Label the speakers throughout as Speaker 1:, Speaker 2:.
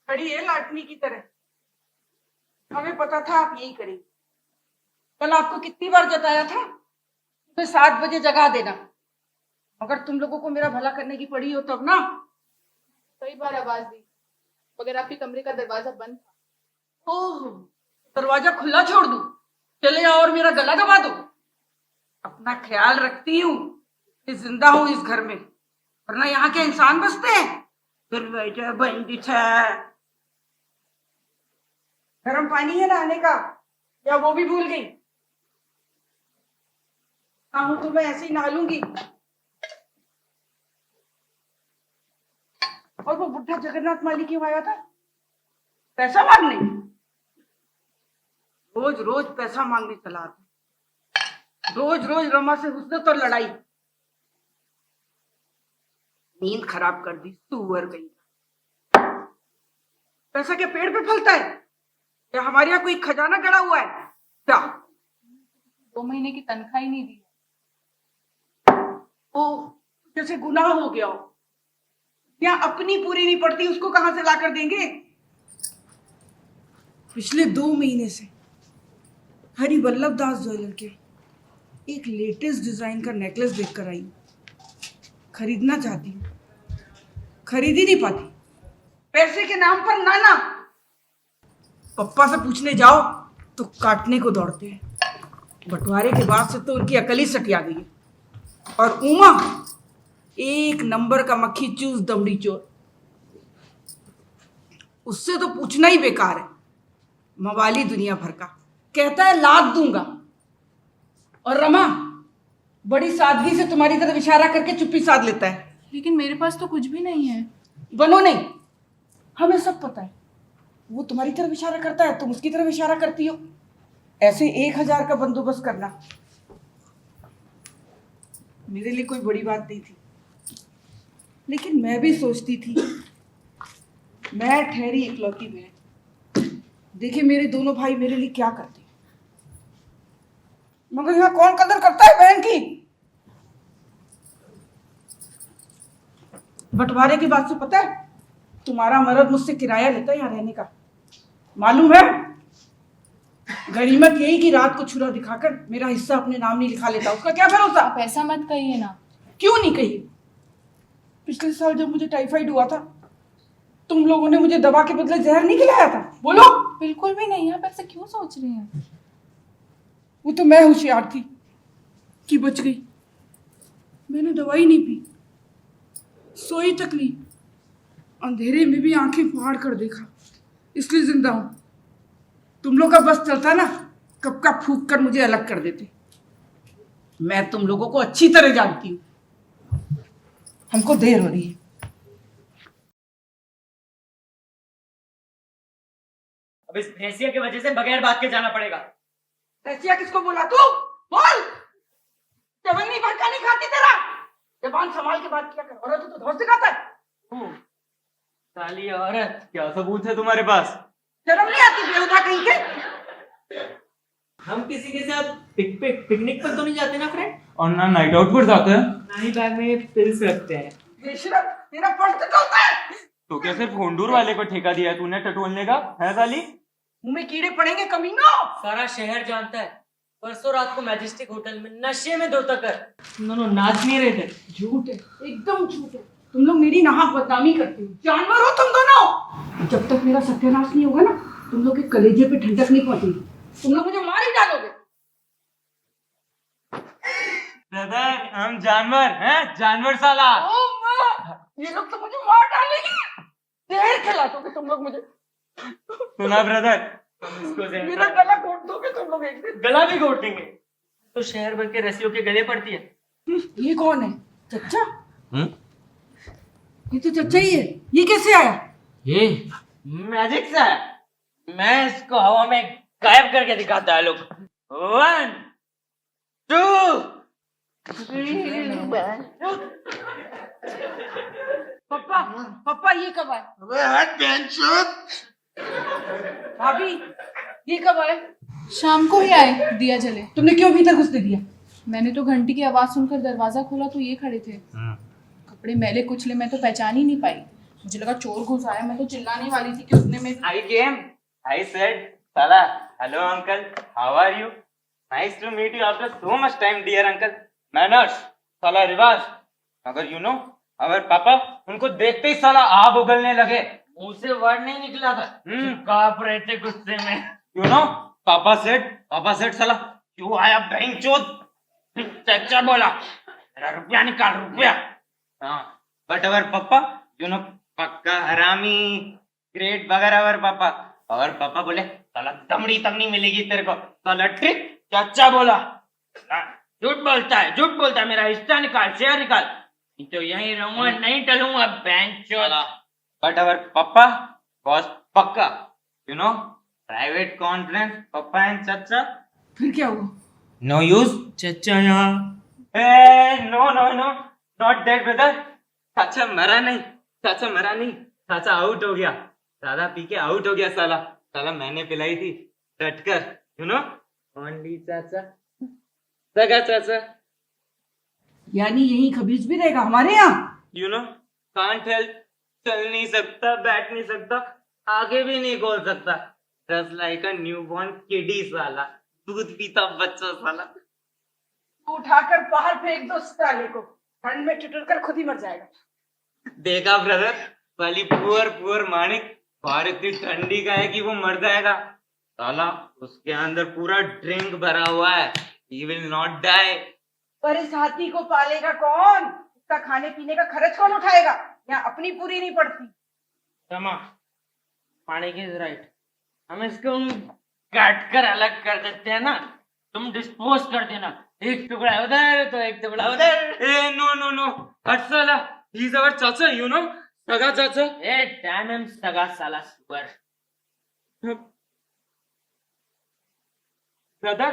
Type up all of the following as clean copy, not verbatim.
Speaker 1: खड़ी है लाटनी की तरह। हमें पता था आप यही करेंगे। कल आपको कितनी बार जताया था तो 7 बजे जगा देना। अगर तुम लोगों को मेरा भला करने की पड़ी हो तब ना।
Speaker 2: कई बार आवाज दी मगर आपके कमरे का दरवाजा बंद था।
Speaker 1: ओह, दरवाजा खुला छोड़ दूं? चले आओ और मेरा गला दबा दो। अपना ख्याल रखती हूँ कि जिंदा हूं इस घर में, वरना यहाँ के इंसान बसते हैं। फिर बेटा बंदी है। गर्म पानी है नहाने का या वो भी भूल गई? हूं तो मैं ऐसे ही नहा लूंगी। और वो बुढ़ा जगन्नाथ माली क्यों आया था? पैसा मांगने? रोज रोज पैसा मांगने चला आता। रोज रोज रमा से हुस्नत और लड़ाई। नींद खराब कर दी सुअर गई। पैसा क्या पेड़ पे फलता है या हमारे यहाँ कोई खजाना गड़ा हुआ है क्या?
Speaker 2: 2 महीने की तनख्वाह ही नहीं दी।
Speaker 1: ओ, जैसे गुनाह हो गया हो। यहाँ अपनी पूरी नहीं पड़ती, उसको कहां से लाकर देंगे? पिछले 2 महीने से हरि वल्लभ दास ज्वेलर के एक लेटेस्ट डिजाइन का नेकलेस देखकर आई। खरीदना चाहती हूँ, खरीद ही नहीं पाती। पैसे के नाम पर नाना। पप्पा से पूछने जाओ तो काटने को दौड़ते हैं। बंटवारे के बाद से तो उनकी अकल ही सटिया गई है। और उमा एक नंबर का मक्खी चूस दमड़ी चोर। उससे तो पूछना ही बेकार है। मवाली दुनिया भर का, कहता है लाद दूंगा। और रमा बड़ी सादगी से तुम्हारी तरफ इशारा करके चुप्पी साध लेता है।
Speaker 2: लेकिन मेरे पास तो कुछ भी नहीं है।
Speaker 1: बनो नहीं, हमें सब पता है। वो तुम्हारी तरफ इशारा करता है, तुम उसकी तरफ इशारा करती हो। ऐसे 1000 का बंदोबस्त करना मेरे लिए कोई बड़ी बात नहीं थी। लेकिन मैं भी सोचती थी, मैं ठहरी इकलौती बहन, देखिए मेरे दोनों भाई मेरे लिए क्या करते हैं। मगर यहाँ कौन कदर करता है बहन की? बंटवारे की बात से पता है, तुम्हारा मर्द मुझसे किराया लेता है यहाँ रहने का, मालूम है? गनीमत यही कि रात को छुरा दिखाकर मेरा हिस्सा अपने नाम नहीं लिखा लेता। उसका क्या भरोसा?
Speaker 2: आप ऐसा मत कहिए ना।
Speaker 1: क्यों नहीं कही? पिछले साल जब मुझे टाइफाइड हुआ था, तुम लोगों ने मुझे दवा के बदले जहर नहीं खिलाया था? बोलो।
Speaker 2: बिल्कुल भी नहीं। आप ऐसे क्यों सोच रहे हैं?
Speaker 1: वो तो मैं होशियार थी कि बच गई। मैंने दवाई नहीं पी, सोई तक नहीं, अंधेरे में भी आंखें फाड़ कर देखा, इसलिए जिंदा हूं। तुम लोग का बस चलता ना, कब का फूंक कर मुझे अलग कर देते। मैं तुम लोगों को अच्छी तरह जानती हूं। हमको देर हो रही है।
Speaker 3: अब इस भैंसिया की वजह से बगैर बात के जाना पड़ेगा।
Speaker 1: भैंसिया किसको बोला तू? बोल। जवानी भड़का नहीं खाती तेरा। जबान संभाल के बात किया कर, औरत तो धौर से खाता है।
Speaker 3: साली औरत, क्या सबूत है तुम्हारे पास?
Speaker 1: शर्म नहीं आती बेहुदा कहीं के?
Speaker 3: हम किसी के साथ पिकनिक पर तो नहीं जाते ना फ्रेंड,
Speaker 4: और ना नाइट आउट पर जाते हैं।
Speaker 3: ना ही बैग में पिल्स रखते हैं।
Speaker 1: बेशरम, तेरा पर्स चलता है।
Speaker 4: तो क्या सिर्फ होंडूर वाले को ठेका दिया है तूने टटोलने का, है साली?
Speaker 1: मुंह में कीड़े पड़ेंगे कमीनो।
Speaker 3: सारा शहर जानता है, परसों रात को मैजेस्टिक होटल में नशे में धोता कर तुम दोनों नाच नहीं रहे थे।
Speaker 1: झूठ है, एकदम झूठ है। तुम लोग मेरी नाहक बदनामी करते हो। जानवर हो तुम दोनों। जब तक मेरा सत्यानाश नहीं होगा ना, तुम लोग के कलेजे पे ठंडक नहीं पहुंचेगी। तुम लोग मुझे मार ही डालोगे।
Speaker 4: ब्रदर, हम जानवर हैं, जानवर साला।
Speaker 1: ओ माँ, ये लोग तो मुझे मार डालेंगे। जहर खिला दोगे तुम लोग मुझे।
Speaker 4: सुना ब्रदर,
Speaker 1: मेरा गला घोट दोगे तुम लोग एक दिन।
Speaker 3: गला भी घोट देंगे। तो शहर भर के रस्सियों के गले पड़ती है।
Speaker 1: ये कौन है? चच्चा? ये तो चच्चा ही है। ये कैसे आया?
Speaker 3: ये मैजिक सा है। मैं इसको हवा में गायब करके दिखाता है। लोग 1 2
Speaker 1: पापा, पापा ये कब आए?
Speaker 5: अबे हट बेंचोद।
Speaker 1: भाभी ये कब आए?
Speaker 2: शाम को ही आए, दिया जले।
Speaker 1: तुमने क्यों भीतर घुसने दिया?
Speaker 2: मैंने तो घंटी की आवाज सुनकर दरवाजा खोला तो ये खड़े थे। कपड़े मैले कुचले, मैं तो पहचान ही नहीं पाई। मुझे लगा चोर घुस आया, मैं तो चिल्लाने वाली थी कि उसने मेरे
Speaker 3: I came. I said, Sala, hello uncle. How are you? Nice to meet you after so much time, dear uncle. Manners, Sala रिवाज. मगर you know, हमारे पापा उनको देखते ही साला आग उगलने लगे. मुंह से वर्ड नहीं निकला था. कांप रहे थे गुस्से में. You know, पापा said साला क्यों आया बहनचोद? चचा बोला मेरा रुपया निकाल रुपया. हाँ, but our पापा, you know, पक्का हरामी, ग्रेट वगैरह और पापा. और पापा बोले साला दमड़ी तक नहीं मिलेगी तेरे को. साला ट्रिक चाचा बोला झूठ बोलता है मेरा हिस्सा निकाल शेयर निकाल. तो यहीं रहूंगा नहीं टलूंगा बेंचोद. बट अवर पापा was पक्का, you know, प्राइवेट कॉन्फ्रेंस पापा एंड चाचा.
Speaker 1: फिर क्या हुआ?
Speaker 3: नो यूज चाचा यहाँ. No not that brother. चाचा मरा नहीं. चाचा आउट हो गया. दादा पी के आउट हो गया साला मैंने पिलाई थी डटकर. यू नो ओनली चाचा सगा चाचा.
Speaker 1: यानी यही खबीज भी रहेगा हमारे यहाँ?
Speaker 3: You know can't help. चल नहीं सकता, बैठ नहीं सकता, आगे भी नहीं खोल सकता. जस्ट लाइक अ न्यूबॉर्न किडी साला. दूध पीता बच्चा साला.
Speaker 1: उठाकर बाहर फेंक दो साले को, ठंड में ठिठुर कर खुद ही मर जाएगा.
Speaker 3: देखा ब्रदर वाली पुअर मानिक बाहर इतनी ठंडी का है कि वो मर जाएगा. साला उसके अंदर पूरा ड्रिंक भरा हुआ है. He will not die.
Speaker 1: पर इस हाथी को पालेगा कौन? इसका खाने पीने का खर्च कौन उठाएगा? यहाँ अपनी पूरी नहीं पड़ती.
Speaker 3: रमा पानी की राइट. हम इसको काट कर अलग कर देते हैं ना. तुम डिस्पोज कर देना. एक टुकड़ा उधर तो एक टुकड़ा उधर. नो हट साला. ही इज आवर चाचा. यू नो सगा चाचा. डैम हिम सगा साला सुअर. ब्रदर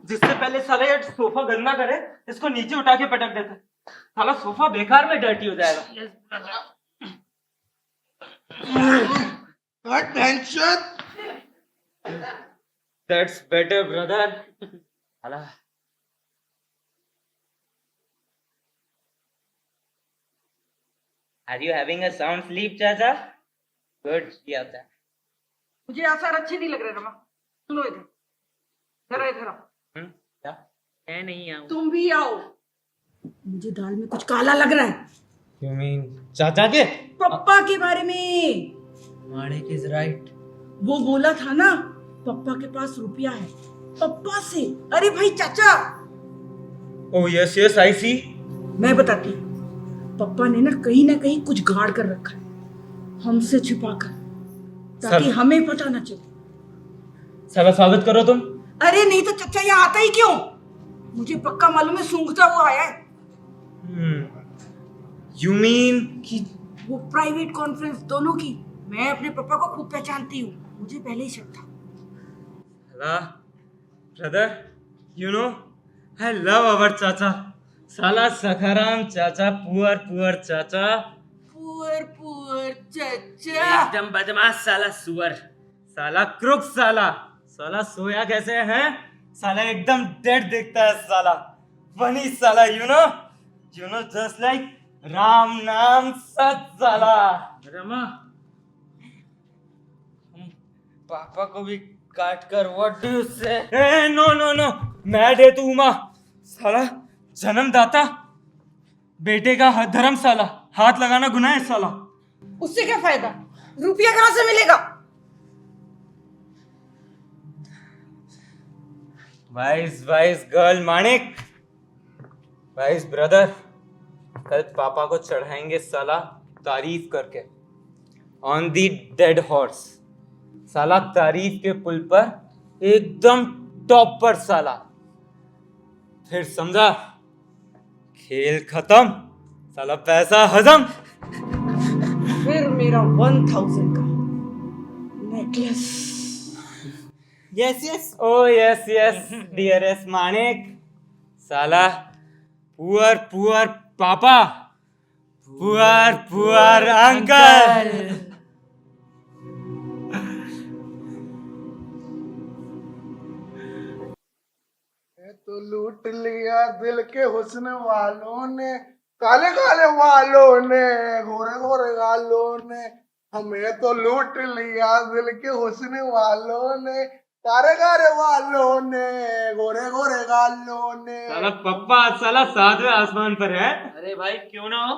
Speaker 3: जिससे पहले साला ये सोफा गंदा करे इसको नीचे उठा के पटक देते. साला सोफा बेकार में डर्टी हो जाएगा. That's better, brother. Hala. Are you having a sound sleep, Chacha? Good. Yeah.
Speaker 1: मुझे आसार अच्छे नहीं लग रहे रमा. सुनो इधर आओ.
Speaker 3: क्या? मैं नहीं आऊँ.
Speaker 1: तुम भी आओ. मुझे दाल में कुछ काला लग रहा है.
Speaker 4: You mean चाचा के?
Speaker 1: पप्पा के बारे में.
Speaker 3: Manik is right.
Speaker 1: वो बोला था ना पप्पा के पास रुपया है. पप्पा से. अरे भाई चाचा.
Speaker 4: Oh yes, I see.
Speaker 1: मैं बताती हूँ. पप्पा ने ना कहीं कुछ गाड़ कर रखा है हमसे छिपा कर, ताकि हमें पता न चले.
Speaker 4: साला स्वागत करो तुम.
Speaker 1: अरे नहीं तो चचा यहाँ आता ही क्यों? मुझे पक्का मालूम है सूंघता हुआ आया है.
Speaker 4: You mean
Speaker 1: कि वो प्राइवेट कॉन्फ्रेंस दोनों की मैं अपने पापा को खूब पहचानती हूँ. मुझे पहले ही शक था.
Speaker 4: Hello, brother. You know, I love our चाचा. साला सखाराम चाचा, पुअर चाचा.
Speaker 1: पुअर चचा.
Speaker 3: एकदम बदमाश साला सुअर.
Speaker 4: साला क्रुक साला सोया कैसे है? साला एकदम डेड दिखता है साला. फनी साला. You know just like Ram नाम सच साला.
Speaker 3: रमा पापा को भी काट कर व्हाट डू यू से?
Speaker 4: नो मैड है तू उमा. साला जन्मदाता बेटे का धर्म साला. हाथ लगाना गुनाह है साला.
Speaker 1: उससे क्या फायदा? रुपया कहाँ से मिलेगा?
Speaker 4: Vice girl Manik. Vice brother. कल पापा को चढ़ाएंगे साला तारीफ करके ऑन दी डेड हॉर्स. साला तारीफ के पुल पर एकदम टॉप पर साला. फिर समझा खेल खत्म. साला पैसा हजम.
Speaker 1: फिर मेरा 1000 का नेकलेस.
Speaker 4: यस ओ यस डियरेस्ट मानिक. साला पुअर पापा. Poor uncle.
Speaker 5: तो लूट लिया दिल के हुस्न वालों ने, काले काले वालों ने गोरे गोरे गालों ने हमें तो लूट लिया दिल के हुस्न वालों ने कारे कारे वालों ने गोरे गोरे गालों ने।
Speaker 4: साला पप्पा साला सातवें आसमान पर है।
Speaker 6: अरे भाई क्यों ना हो,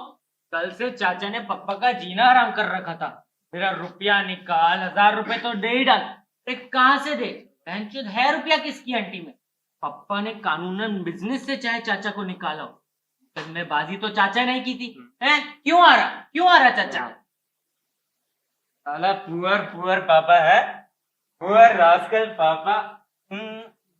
Speaker 6: कल से चाचा ने पप्पा का जीना हराम कर रखा था। मेरा रुपया निकाल, 1000 रुपए तो दे ही डाल। एक कहाँ से दे, बहनचोद है रुपया किसकी आंटी में। पप्पा ने कानूनन बिजनेस से चाहे चाचा को निकाला हो, तब में बाजी तो चाचा नहीं की थी। हैं क्यों आ रहा चाचा।
Speaker 4: साला पुअर पुअर पापा है, पुअर रास्कल पापा।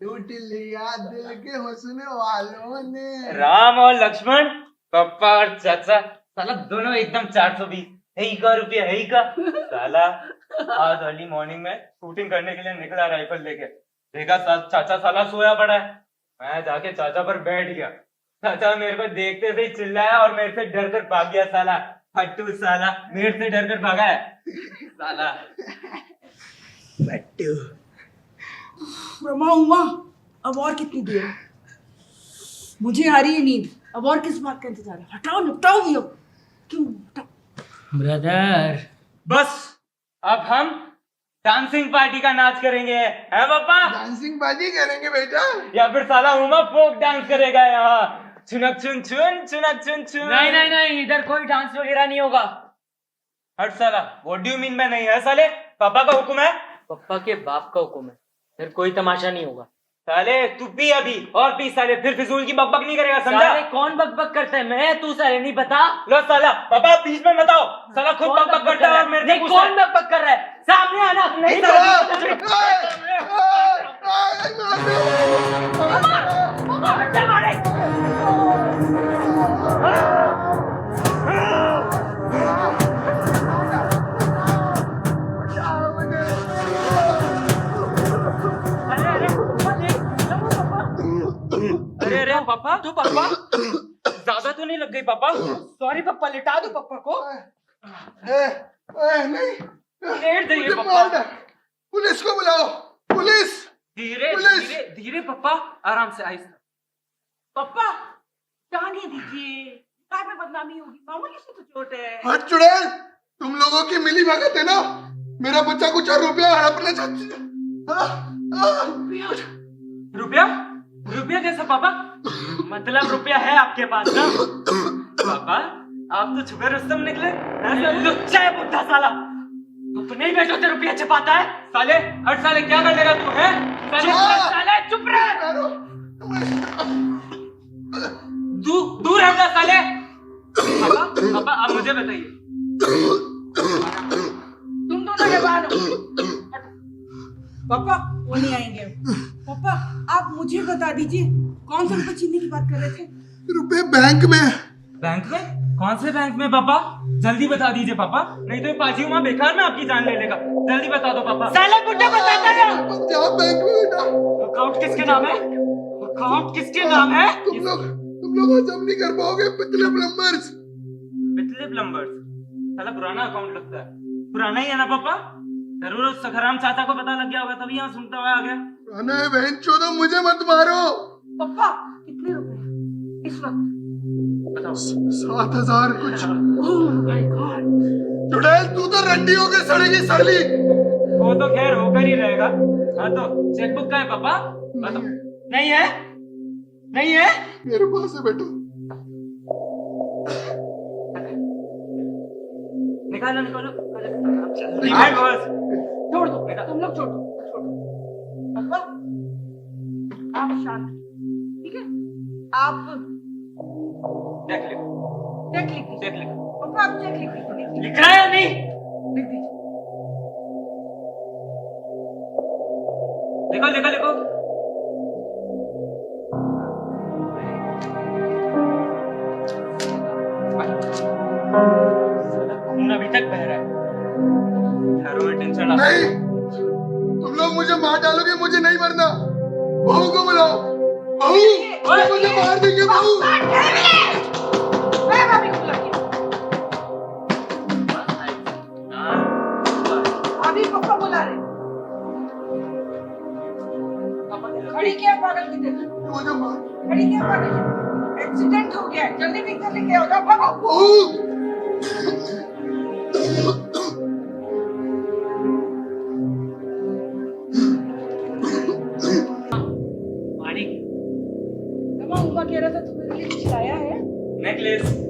Speaker 5: लूट लिया दिल के हुस्न वालों ने।
Speaker 4: राम और लक्ष्मण, पप्पा और चाचा, साला दोनों एकदम 420 है का रुपया है का। साला आज अर्ली मॉर्निंग में शूटिंग करने के लिए निकला राइफल लेके, देखा चाचा साला सोया पड़ा है। मैं जाके चाचा पर बैठ गया। चाचा मेरे को देखते से ही चिल्लाया और मेरे से डर कर भाग गया। साला फट्टू साला मेरे से डर कर भागा है साला
Speaker 5: फट्टू।
Speaker 1: ब्रह्मा उमा, अब और कितनी देर है? मुझे आ रही है नींद, अब और किस बात का इंतजार है? हटाओ निपटाओ ये अब। क्यों हटाओ?
Speaker 6: ब्रदर
Speaker 4: बस अब हम डांसिंग पार्टी का नाच करेंगे, है पापा?
Speaker 5: डांसिंग बाजी करेंगे बेटा।
Speaker 4: या फिर साला उमा फोक डांस करेगा यहाँ, चुनक चुन चुन चुनक चुन चुन।
Speaker 6: नहीं, इधर कोई डांस वगैरह नहीं होगा।
Speaker 4: हट साला, व्हाट डू यू मीन मैं नहीं है साले? पापा का हुक्म है।
Speaker 6: पप्पा के बाप का हुक्म है, फिर कोई तमाशा नहीं होगा।
Speaker 4: साले तू पी अभी और पी साले, फिर फिजूल की बकबक नहीं करेगा, समझा?
Speaker 6: साले कौन बकबक करता है, मैं तू साले नहीं बता।
Speaker 4: लो साला पापा बीच में मत आओ, साला खुद बकबक करता है और मेरे
Speaker 6: नहीं,
Speaker 4: को गुस्सा
Speaker 6: कौन
Speaker 4: है।
Speaker 6: बकबक कर रहा है, सामने आना। नहीं
Speaker 4: अरे पापा, तू पापा ज्यादा तो नहीं लग गई पापा?
Speaker 6: सॉरी पप्पा, लिटा दो पप्पा को।
Speaker 5: नहीं,
Speaker 4: लेट जाइए
Speaker 5: मुझे
Speaker 4: पापा।
Speaker 5: मार डाल। पुलिस को बुलाओ, पुलिस।
Speaker 4: धीरे
Speaker 5: पुलिस!
Speaker 4: धीरे धीरे पापा, आराम से आहिस्ता।
Speaker 1: पापा जाने दीजिए, काय में बदनामी होगी, मामूली सी तो चोट है।
Speaker 5: हट चुड़ैल, तुम लोगों की मिली भगत है ना। मेरा बच्चा कुछ रुपया हड़पना चाहती है।
Speaker 4: रुपया? रुपया कैसा पापा?
Speaker 6: मतलब रुपया है आपके पास ना?
Speaker 4: पापा आप तो छुपे रुस्तम निकले।
Speaker 6: लुच्चा है बुढ़ा साला, अपने ही बेटों से रुपया छिपाता है।
Speaker 4: साले हट साले, क्या कर लेगा तू? है
Speaker 6: साले चुप रहे,
Speaker 4: दूर हट जा साले। पापा पापा आप मुझे बताइए,
Speaker 1: तुम दोनों जवान हो। पापा वो नहीं आएंगे। पापा आप मुझे बता दीजिए, कौन से रुपए छीनने की बात कर रहे थे?
Speaker 5: रुपए बैंक में।
Speaker 4: बैंक में? कौन से बैंक में पापा? जल्दी बता दीजिए पापा, नहीं तो ये पाजी वहाँ बेकार में आपकी जान ले लेगा। जल्दी बता दो पापा।
Speaker 6: साले बुढ़ा बताता है।
Speaker 5: पंजाब बैंक में बेटा।
Speaker 6: अकाउंट किसके नाम है? अकाउंट किसके नाम है?
Speaker 5: तुम लोग हजम नहीं कर पाओगे पिछले प्लम्बर्स।
Speaker 4: पिछले प्लम्बर्स? साला पुराना अकाउंट लगता है। पुराना ही है ना पापा? जरूर उस सखराम चाचा को पता लग गया होगा, तभी यहाँ सुनता हुआ आ गया।
Speaker 5: पुराना है बहन चोदो, मुझे मत मारो।
Speaker 1: पापा कितने रुपए इस वक्त?
Speaker 4: बताओ।
Speaker 5: 7000 कुछ।
Speaker 1: Oh my God.
Speaker 5: चुड़ैल तू तो रड्डी हो के सड़ेगी साली।
Speaker 4: वो तो खैर होकर ही रहेगा। हाँ तो चेकबुक का है पापा? बताओ। नहीं है? नहीं है?
Speaker 5: मेरे पास है बेटा।
Speaker 4: निकालो निकालो। Remind boss.
Speaker 1: छोड़ दो बेटा, तुम लोग छोड़ो छोड़ो। पापा आप शांत, ठीक है? आप
Speaker 4: देख लो,
Speaker 1: चेक लिख दीजिए।
Speaker 4: देख लो।
Speaker 1: पापा आप चेक लिख दीजिए।
Speaker 6: लिख रहा है या नहीं?
Speaker 1: लिख दीजिए।
Speaker 4: लिखो लिखो लिखो।
Speaker 6: खून अभी तक बह रहा है।
Speaker 4: घरों में टेंशन आ।
Speaker 5: नहीं, तुम लोग मुझे मार डालोगे, मुझे नहीं मरना। बहू को बुलाओ। बहू तुम मुझे मार देंगे। बहू
Speaker 1: मैं भाभी को बुलाती हूँ। अभी पापा बुला रहे। खड़ी क्या पागल की तरह?
Speaker 5: मुझे मार
Speaker 1: खड़ी क्या कर रही हो? एक्सीडेंट हो गया है, जल्दी पिक्चर लेके आओ, जाओ भागो।
Speaker 6: माणिक,
Speaker 1: तमा उमा कह रहा था तू मेरे लिए कुछ लाया है?
Speaker 3: नेकलेस।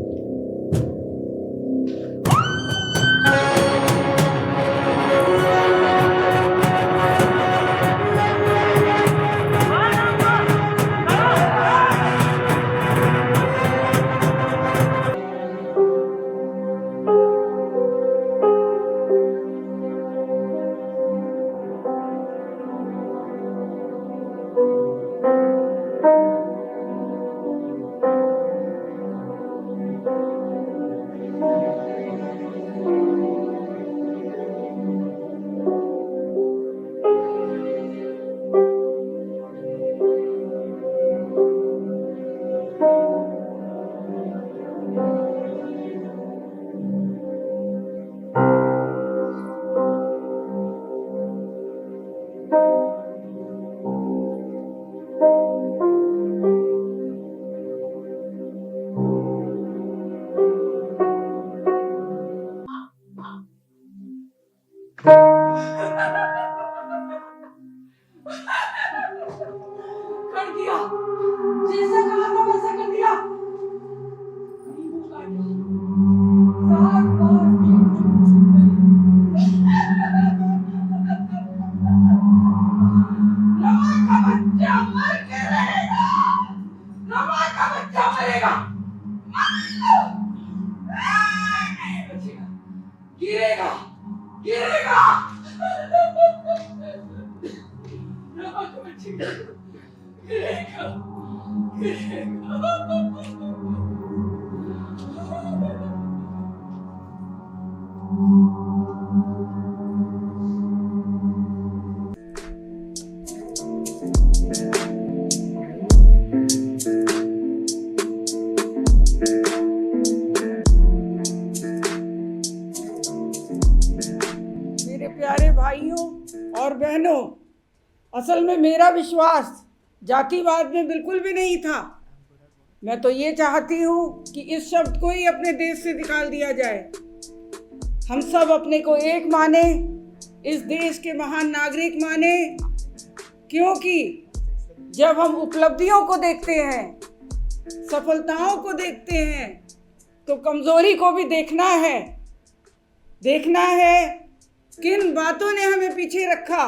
Speaker 1: कर दिया, जैसा कहा था वैसा कर दिया। नींबू काटा, 7 बार पीट चुप गई। रमा का बच्चा मर के रहेगा, रमा का बच्चा मरेगा, नहीं बचेगा, गिरेगा, गिरेगा। रमा का बच्चा गिरेगा, गिरेगा। मेरे प्यारे भाइयों और बहनों, असल में मेरा विश्वास जातिवाद में बिल्कुल भी नहीं था। मैं तो ये चाहती हूँ कि इस शब्द को ही अपने देश से निकाल दिया जाए। हम सब अपने को एक माने, इस देश के महान नागरिक माने, क्योंकि जब हम उपलब्धियों को देखते हैं, सफलताओं को देखते हैं, तो कमजोरी को भी देखना है। देखना है किन बातों ने हमें पीछे रखा,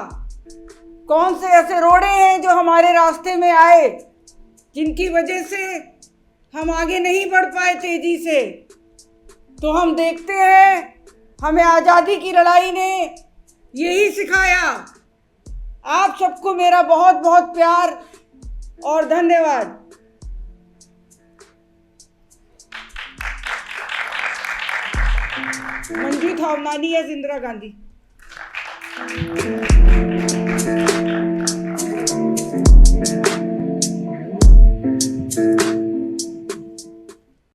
Speaker 1: कौन से ऐसे रोड़े हैं जो हमारे रास्ते में आए, जिनकी वजह से हम आगे नहीं बढ़ पाए तेजी से। तो हम देखते हैं हमें आज़ादी की लड़ाई ने यही सिखाया। आप सबको मेरा बहुत बहुत प्यार और धन्यवाद। मंजू थावनानी एज इंदिरा गांधी।